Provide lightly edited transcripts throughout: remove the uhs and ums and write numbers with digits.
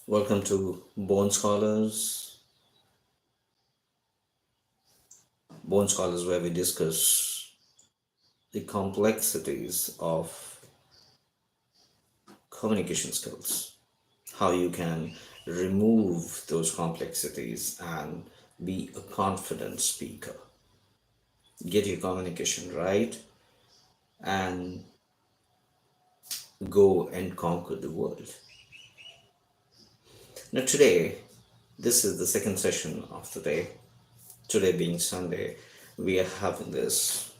Welcome to Bone Scholars, where we discuss the complexities of communication skills, how you can remove those complexities and be a confident speaker, get your communication right, and go and conquer the world. Now, today, this is the second session of the day. Today being Sunday, we are having this,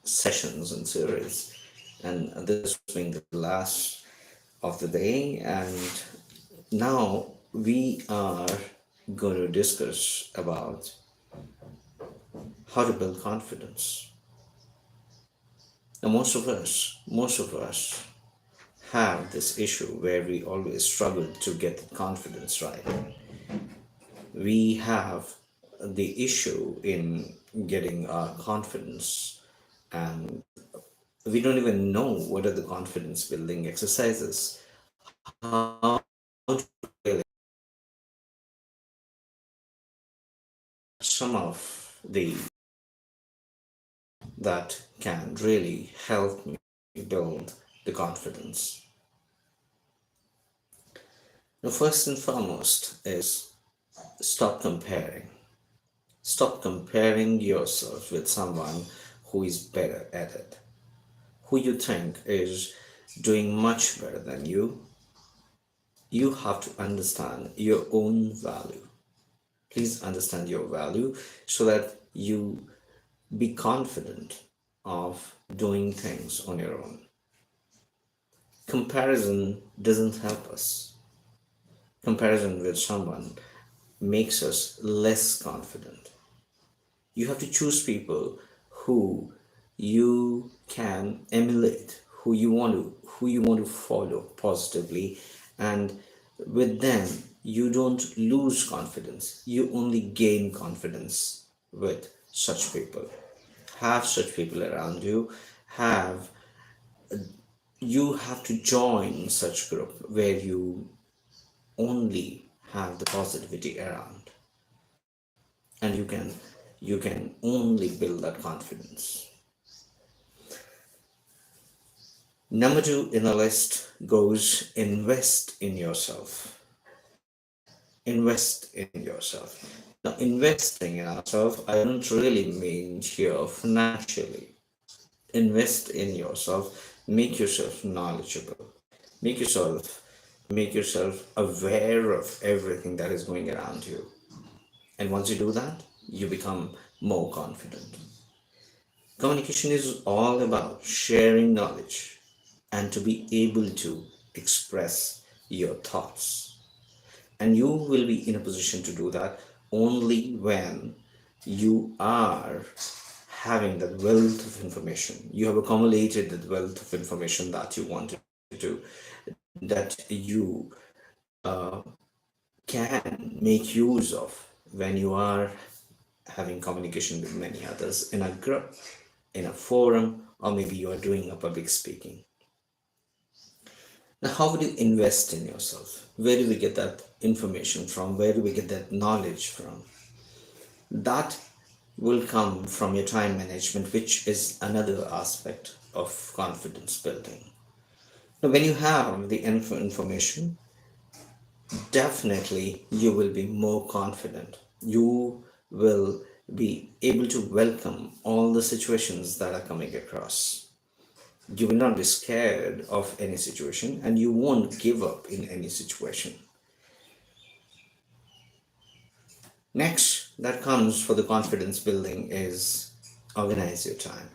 sessions and series, and this being the last of the day. And now we are going to discuss about how to build confidence. Now, most of us have this issue where we always struggle to get the confidence right. We have the issue in getting our confidence, and we don't even know what are the confidence building exercises, how to really some of the that can really help me build the confidence. Now, first and foremost is stop comparing. Stop comparing yourself with someone who is better at it, who you think is doing much better than you. You have to understand your own value. Please understand your value so that you be confident of doing things on your own. Comparison doesn't help us. Comparison with someone makes us less confident. You have to choose people who you can emulate, who you want to follow positively, and with them you don't lose confidence. You only gain confidence with such people. Have such people around you. Have you have to join such group where you only have the positivity around, and you can only build that confidence. Number two in the list goes invest in yourself. Invest in yourself. Now, investing in ourselves, I don't really mean here financially. Invest in yourself, make yourself knowledgeable, make yourself make yourself aware of everything that is going around you. And once you do that, you become more confident. Communication is all about sharing knowledge and to be able to express your thoughts. And you will be in a position to do that only when you are having that wealth of information. You have accumulated that wealth of information that you wanted to, that you can make use of when you are having communication with many others in a group, in a forum, or maybe you are doing a public speaking. Now, how would you invest in yourself? Where do we get that information from? Where do we get that knowledge from? That will come from your time management, which is another aspect of confidence building. Now, when you have the information, definitely you will be more confident. You will be able to welcome all the situations that are coming across. You will not be scared of any situation, and you won't give up in any situation. Next, that comes for the confidence building is organize your time.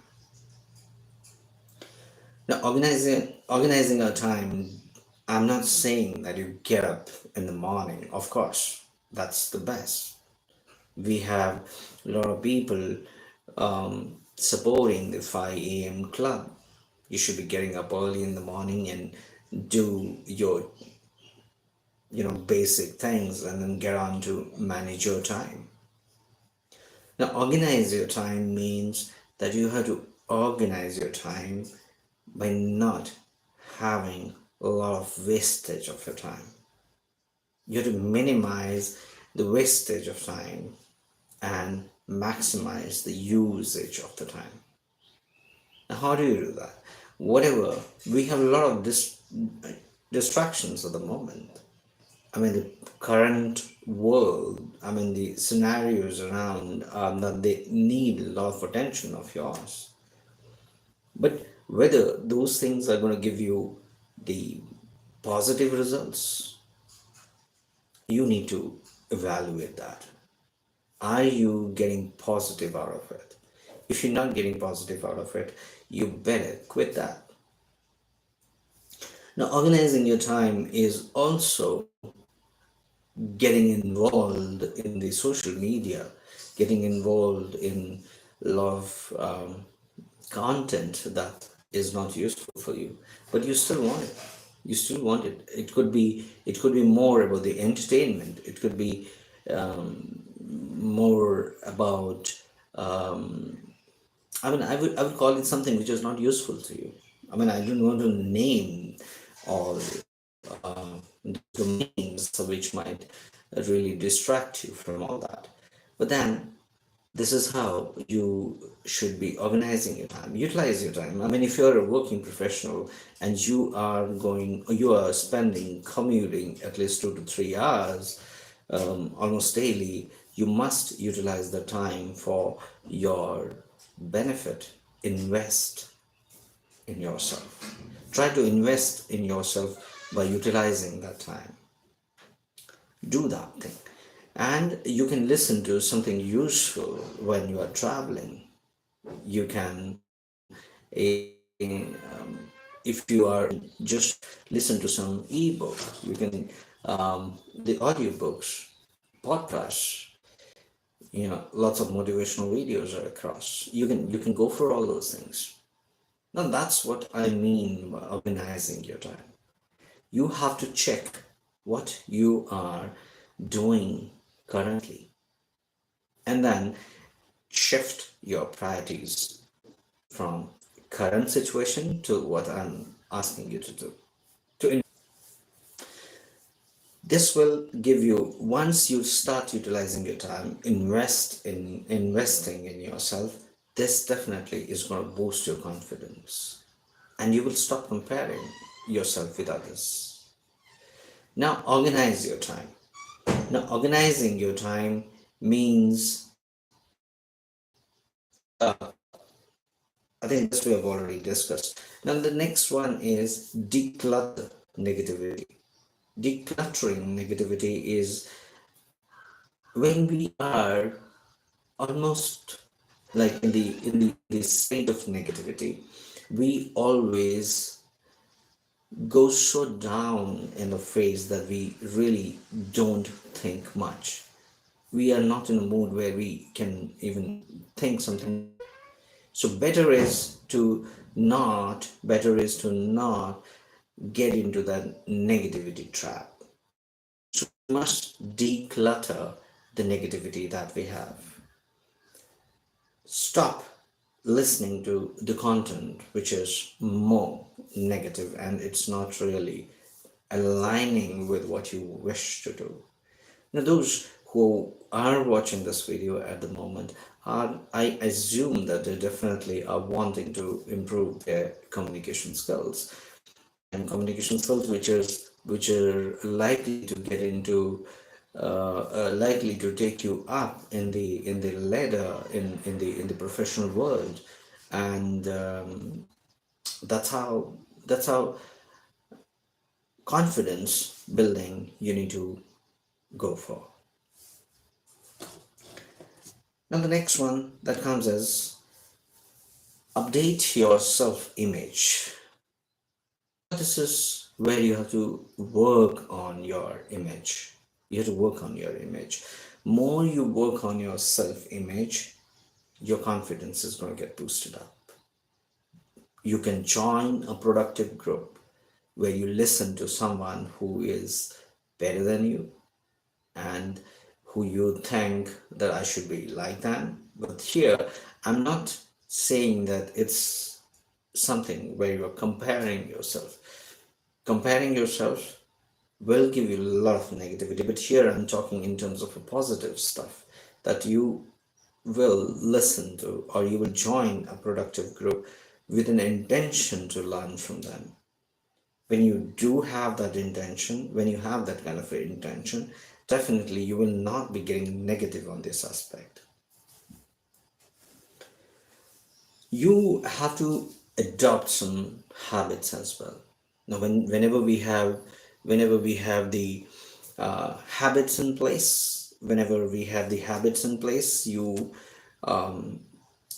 Now, organizing our time, I'm not saying that you get up in the morning. Of course, that's the best. We have a lot of people supporting the 5 a.m. club. You should be getting up early in the morning and do your basic things and then get on to manage your time. Now, organize your time means that you have to organize your time by not having a lot of wastage of your time. You have to minimize the wastage of time and maximize the usage of the time. Now, how do you do that? Whatever, we have a lot of distractions at the moment. I mean, the current world, I mean, the scenarios around that they need a lot of attention of yours. But whether those things are going to give you the positive results, you need to evaluate that. Are you getting positive out of it? If you're not getting positive out of it, you better quit that. Now, organizing your time is also getting involved in the social media, getting involved in a lot of content that is not useful for you, but you still want it. You still want it. It could be more about the entertainment. It could be more about I would call it something which is not useful to you. I mean, I don't want to name all domains which might really distract you from all that. But then this is how you should be organizing your time. Utilize your time. I mean, if you're a working professional and you are spending commuting at least 2 to 3 hours almost daily, you must utilize the time for your benefit. Invest in yourself. Try to invest in yourself by utilizing that time. Do that thing. And you can listen to something useful when you are traveling. You can, if you are just listen to some ebook, you can, the audiobooks, podcasts, lots of motivational videos are across. You can go for all those things. Now that's what I mean by organizing your time. You have to check what you are doing currently and then shift your priorities from current situation to what I'm asking you to do. This will give you, once you start utilizing your time, investing in yourself, this definitely is going to boost your confidence and you will stop comparing yourself with others. Now, organize your time. Now, organizing your time means, I think this we have already discussed. Now, the next one is declutter negativity. Decluttering negativity is when we are almost like in the state of negativity, we always go so down in the phase that we really don't think much. We are not in a mood where we can even think something. So better is to not get into that negativity trap. So we must declutter the negativity that we have. Stop listening to the content which is more negative and it's not really aligning with what you wish to do. Now, those who are watching this video at the moment I assume that they definitely are wanting to improve their communication skills and communication skills which are likely to get into likely to take you up in the ladder in the professional world, and that's how confidence building you need to go for. Now the next one that comes is update your self-image. This is where you have to work on your image. You have to work on your image. More you work on your self-image, your confidence is going to get boosted up. You can join a productive group where you listen to someone who is better than you and who you think that I should be like them. But here, I'm not saying that it's something where you're comparing yourself. Comparing yourself will give you a lot of negativity. But here I'm talking in terms of a positive stuff, that you will listen to, or you will join a productive group with an intention to learn from them. When you do have that intention, when you have that kind of intention, definitely you will not be getting negative on this aspect. You have to adopt some habits as well. Now, whenever we have the habits in place, you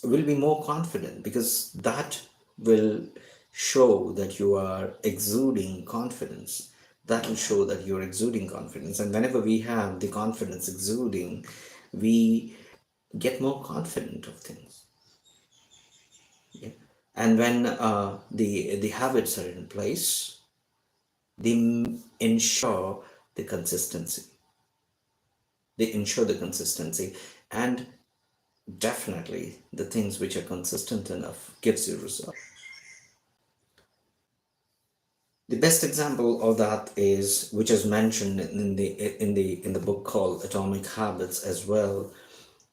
will be more confident, because that will show that you are exuding confidence. That will show that you're exuding confidence. And whenever we have the confidence exuding, we get more confident of things. Yeah. And when the habits are in place, they ensure the consistency. They ensure the consistency, and definitely the things which are consistent enough gives you result. The best example of that is, which is mentioned in the book called Atomic Habits as well.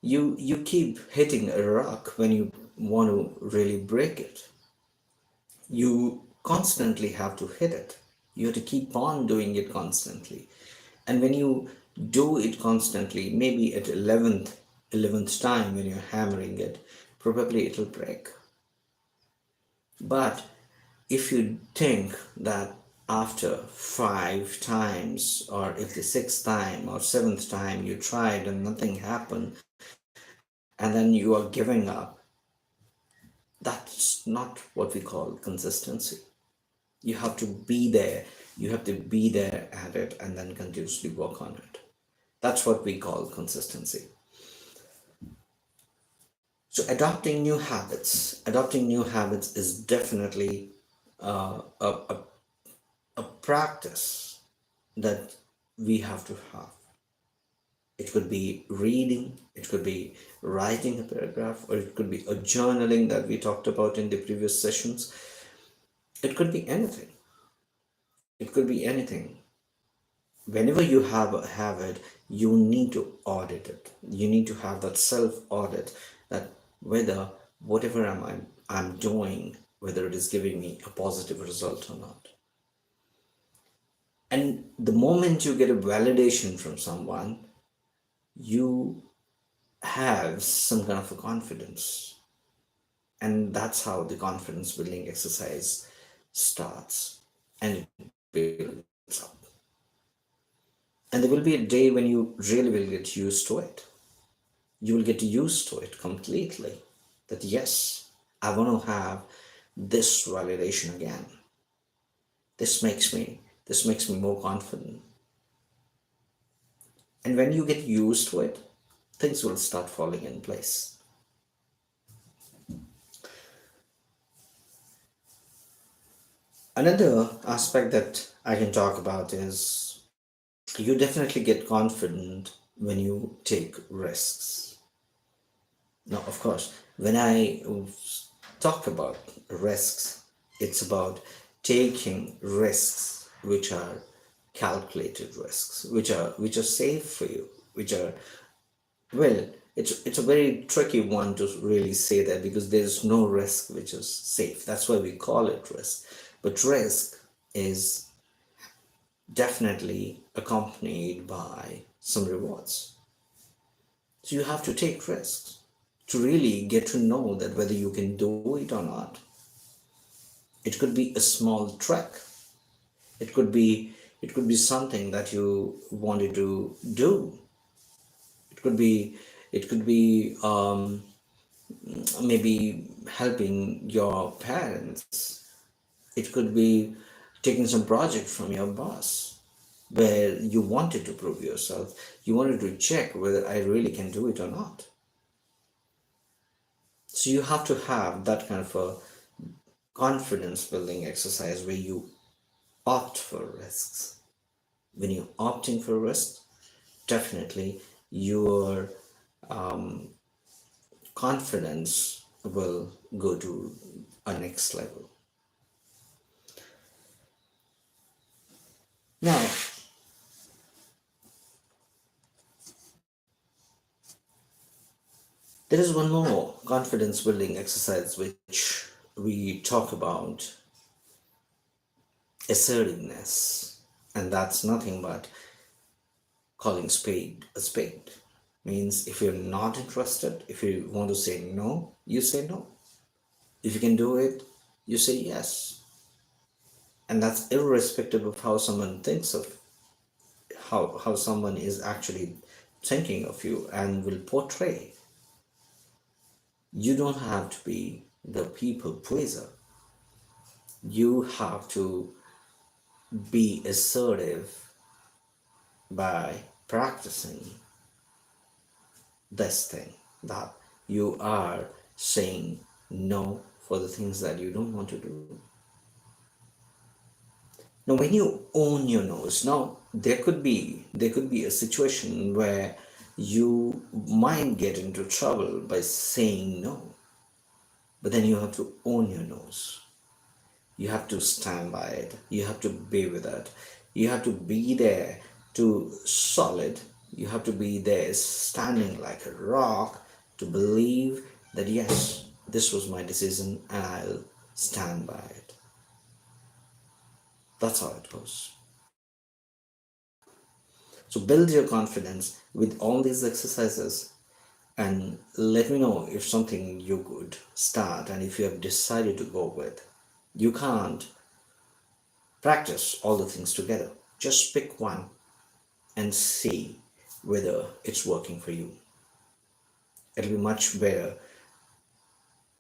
You keep hitting a rock when you want to really break it. You constantly have to hit it. You have to keep on doing it constantly. And when you do it constantly, maybe at 11th time when you're hammering it, probably it'll break. But if you think that after 5 times, or if the 6th time or 7th time you tried and nothing happened, and then you are giving up, that's not what we call consistency. You have to be there. You have to be there at it and then continuously work on it. That's what we call consistency. So adopting new habits is definitely a practice that we have to have. It could be reading, it could be writing a paragraph, or it could be a journaling that we talked about in the previous sessions. It could be anything. It could be anything. Whenever you have a habit, you need to audit it. You need to have that self audit, that whether whatever I'm doing, whether it is giving me a positive result or not. And the moment you get a validation from someone, you have some kind of a confidence. And that's how the confidence building exercise starts, and it builds up. And there will be a day when you really will get used to it. You will get used to it completely. That yes, I want to have this validation again. This makes me more confident. And when you get used to it, things will start falling in place. Another aspect that I can talk about is, you definitely get confident when you take risks. Now, of course, when I talk about risks, it's about taking risks which are calculated risks, which are safe for you, which are, well, it's a very tricky one to really say that, because there's no risk which is safe. That's why we call it risk. But risk is definitely accompanied by some rewards. So you have to take risks to really get to know that whether you can do it or not. It could be a small trek. It could be something that you wanted to do. It could be maybe helping your parents. It could be taking some project from your boss, where you wanted to prove yourself. You wanted to check whether I really can do it or not. So you have to have that kind of a confidence building exercise where you opt for risks. When you're opting for risks, definitely your confidence will go to a next level. Now, There is one more confidence building exercise which we talk about, assertiveness, and that's nothing but calling spade a spade. Means if you're not interested, if you want to say no, you say no. If you can do it, you say yes. And that's irrespective of how someone thinks of how someone is actually thinking of you and will portray. You don't have to be the people pleaser. You have to be assertive by practicing this thing, that you are saying no for the things that you don't want to do. Now when you own your nose, now there could be a situation where you might get into trouble by saying no, but then you have to own your nose. You have to stand by it. You have to be with it. You have to be there to solid. You have to be there standing like a rock to believe that yes, this was my decision and I'll stand by it. That's how it goes. So build your confidence with all these exercises and let me know if something you could start and if you have decided to go with. You can't practice all the things together. Just pick one and see whether it's working for you. It'll be much better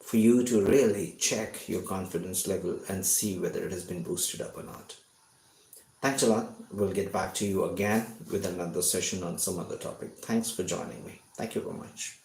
for you to really check your confidence level and see whether it has been boosted up or not. Thanks a lot. We'll get back to you again with another session on some other topic. Thanks for joining me. Thank you very much.